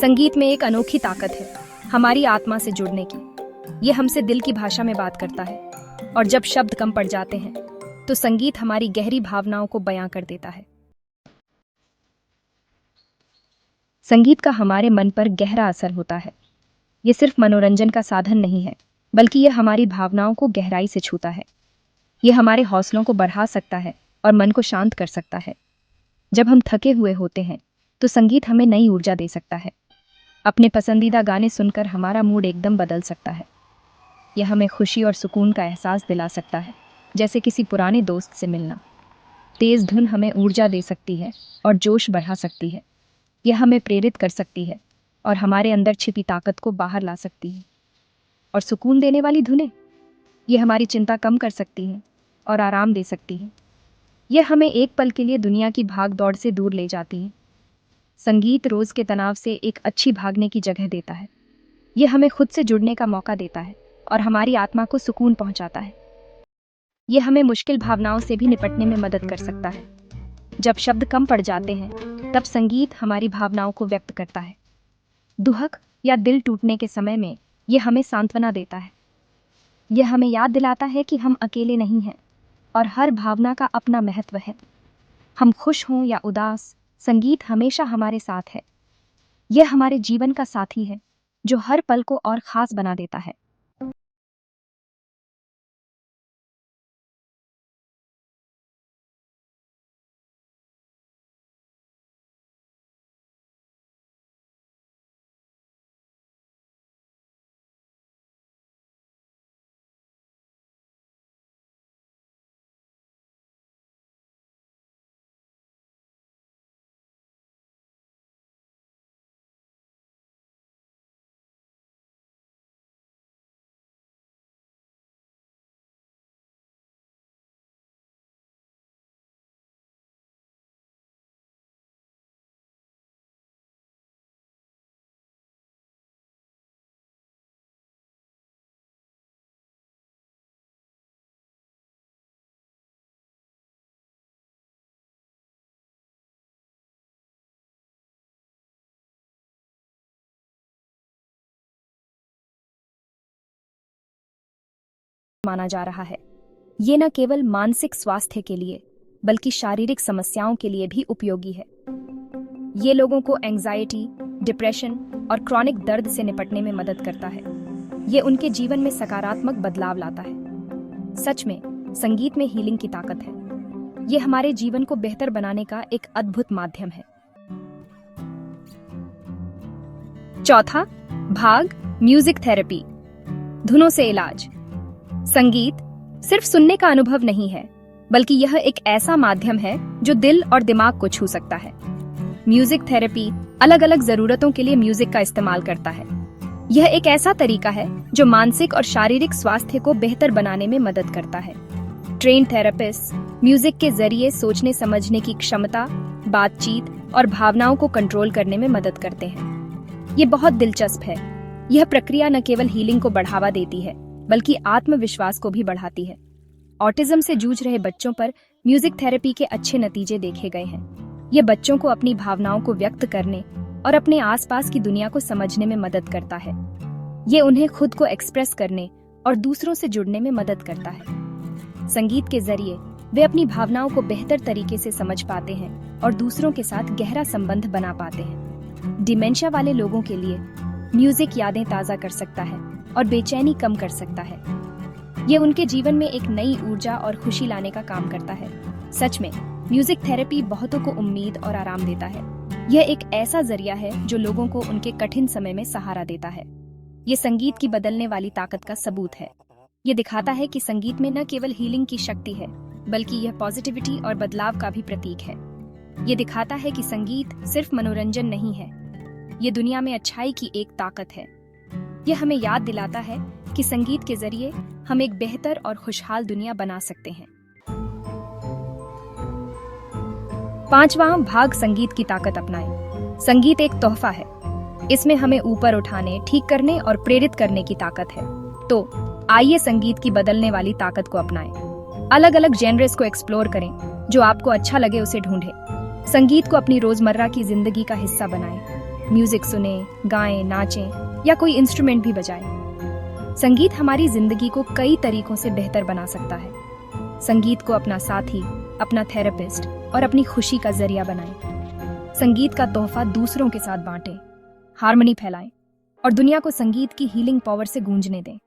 संगीत में एक अनोखी ताकत है हमारी आत्मा से जुड़ने की। ये हमसे दिल की भाषा में बात करता है और जब शब्द कम पड़ जाते हैं तो संगीत हमारी गहरी भावनाओं को बयां कर देता है। संगीत का हमारे मन पर गहरा असर होता है। ये सिर्फ मनोरंजन का साधन नहीं है, बल्कि यह हमारी भावनाओं को गहराई से छूता है। ये हमारे हौसलों को बढ़ा सकता है और मन को शांत कर सकता है। जब हम थके हुए होते हैं तो संगीत हमें नई ऊर्जा दे सकता है। अपने पसंदीदा गाने सुनकर हमारा मूड एकदम बदल सकता है। यह हमें खुशी और सुकून का एहसास दिला सकता है, जैसे किसी पुराने दोस्त से मिलना। तेज धुन हमें ऊर्जा दे सकती है और जोश बढ़ा सकती है। यह हमें प्रेरित कर सकती है और हमारे अंदर छिपी ताकत को बाहर ला सकती है। और सुकून देने वाली धुनें, यह हमारी चिंता कम कर सकती हैं और आराम दे सकती हैं। यह हमें एक पल के लिए दुनिया की भाग दौड़ से दूर ले जाती हैं। संगीत रोज के तनाव से एक अच्छी भागने की जगह देता है। यह हमें खुद से जुड़ने का मौका देता है और हमारी आत्मा को सुकून पहुंचाता है। यह हमें मुश्किल भावनाओं से भी निपटने में मदद कर सकता है। जब शब्द कम पड़ जाते हैं तब संगीत हमारी भावनाओं को व्यक्त करता है। दुहक या दिल टूटने के समय में यह हमें सांत्वना देता है। यह हमें याद दिलाता है कि हम अकेले नहीं हैं और हर भावना का अपना महत्व है। हम खुश हों या उदास, संगीत हमेशा हमारे साथ है। यह हमारे जीवन का साथी है जो हर पल को और खास बना देता है। माना जा रहा है। ये न केवल मानसिक स्वास्थ्य के लिए बल्कि शारीरिक समस्याओं के लिए भी उपयोगी है। ये लोगों को एंजाइटी, डिप्रेशन और क्रॉनिक दर्द से निपटने में मदद करता है। ये उनके जीवन में सकारात्मक बदलाव लाता है। सच में संगीत में हीलिंग की ताकत है। ये हमारे जीवन को बेहतर बनाने का एक अद्भुत माध्यम है। चौथा भाग, म्यूजिक थेरेपी, धुनों से इलाज। संगीत सिर्फ सुनने का अनुभव नहीं है, बल्कि यह एक ऐसा माध्यम है जो दिल और दिमाग को छू सकता है। म्यूजिक थेरेपी अलग अलग जरूरतों के लिए म्यूजिक का इस्तेमाल करता है। यह एक ऐसा तरीका है जो मानसिक और शारीरिक स्वास्थ्य को बेहतर बनाने में मदद करता है। ट्रेन थेरेपिस्ट म्यूजिक के जरिए सोचने समझने की क्षमता, बातचीत और भावनाओं को कंट्रोल करने में मदद करते हैं। ये बहुत दिलचस्प है। यह प्रक्रिया न केवल हीलिंग को बढ़ावा देती है, बल्कि आत्मविश्वास को भी बढ़ाती है। ऑटिज्म से जूझ रहे बच्चों पर म्यूजिक थेरेपी के अच्छे नतीजे देखे गए हैं। ये बच्चों को अपनी भावनाओं को व्यक्त करने और अपने आसपास की दुनिया को समझने में मदद करता है। ये उन्हें खुद को एक्सप्रेस करने और दूसरों से जुड़ने में मदद करता है। संगीत के जरिए वे अपनी भावनाओं को बेहतर तरीके से समझ पाते हैं और दूसरों के साथ गहरा संबंध बना पाते हैं। डिमेंशिया वाले लोगों के लिए म्यूजिक यादें ताज़ा कर सकता है और बेचैनी कम कर सकता है। ये उनके जीवन में एक नई ऊर्जा और खुशी लाने का काम करता है। सच में म्यूजिक थेरेपी बहुतों को उम्मीद और आराम देता है। यह एक ऐसा जरिया है जो लोगों को उनके कठिन समय में सहारा देता है। ये संगीत की बदलने वाली ताकत का सबूत है। ये दिखाता है कि संगीत में न केवल हीलिंग की शक्ति है, बल्कि यह पॉजिटिविटी और बदलाव का भी प्रतीक है। ये दिखाता है कि संगीत सिर्फ मनोरंजन नहीं है, ये दुनिया में अच्छाई की एक ताकत है। यह हमें याद दिलाता है कि संगीत के जरिए हम एक बेहतर और खुशहाल दुनिया बना सकते हैं। पांचवां भाग, संगीत की ताकत अपनाएं। संगीत एक तोहफा है। इसमें हमें ऊपर उठाने, ठीक करने और प्रेरित करने की ताकत है। तो आइए संगीत की बदलने वाली ताकत को अपनाएं। अलग अलग जेनर्स को एक्सप्लोर करें। जो आपको अच्छा लगे उसे ढूंढें। संगीत को अपनी रोजमर्रा की जिंदगी का हिस्सा बनाएं। म्यूजिक सुने, गाएं, नाचें या कोई इंस्ट्रूमेंट भी बजाएं। संगीत हमारी जिंदगी को कई तरीकों से बेहतर बना सकता है। संगीत को अपना साथी, अपना थेरेपिस्ट और अपनी खुशी का जरिया बनाएं। संगीत का तोहफा दूसरों के साथ बांटें, हार्मनी फैलाएं और दुनिया को संगीत की हीलिंग पावर से गूंजने दें।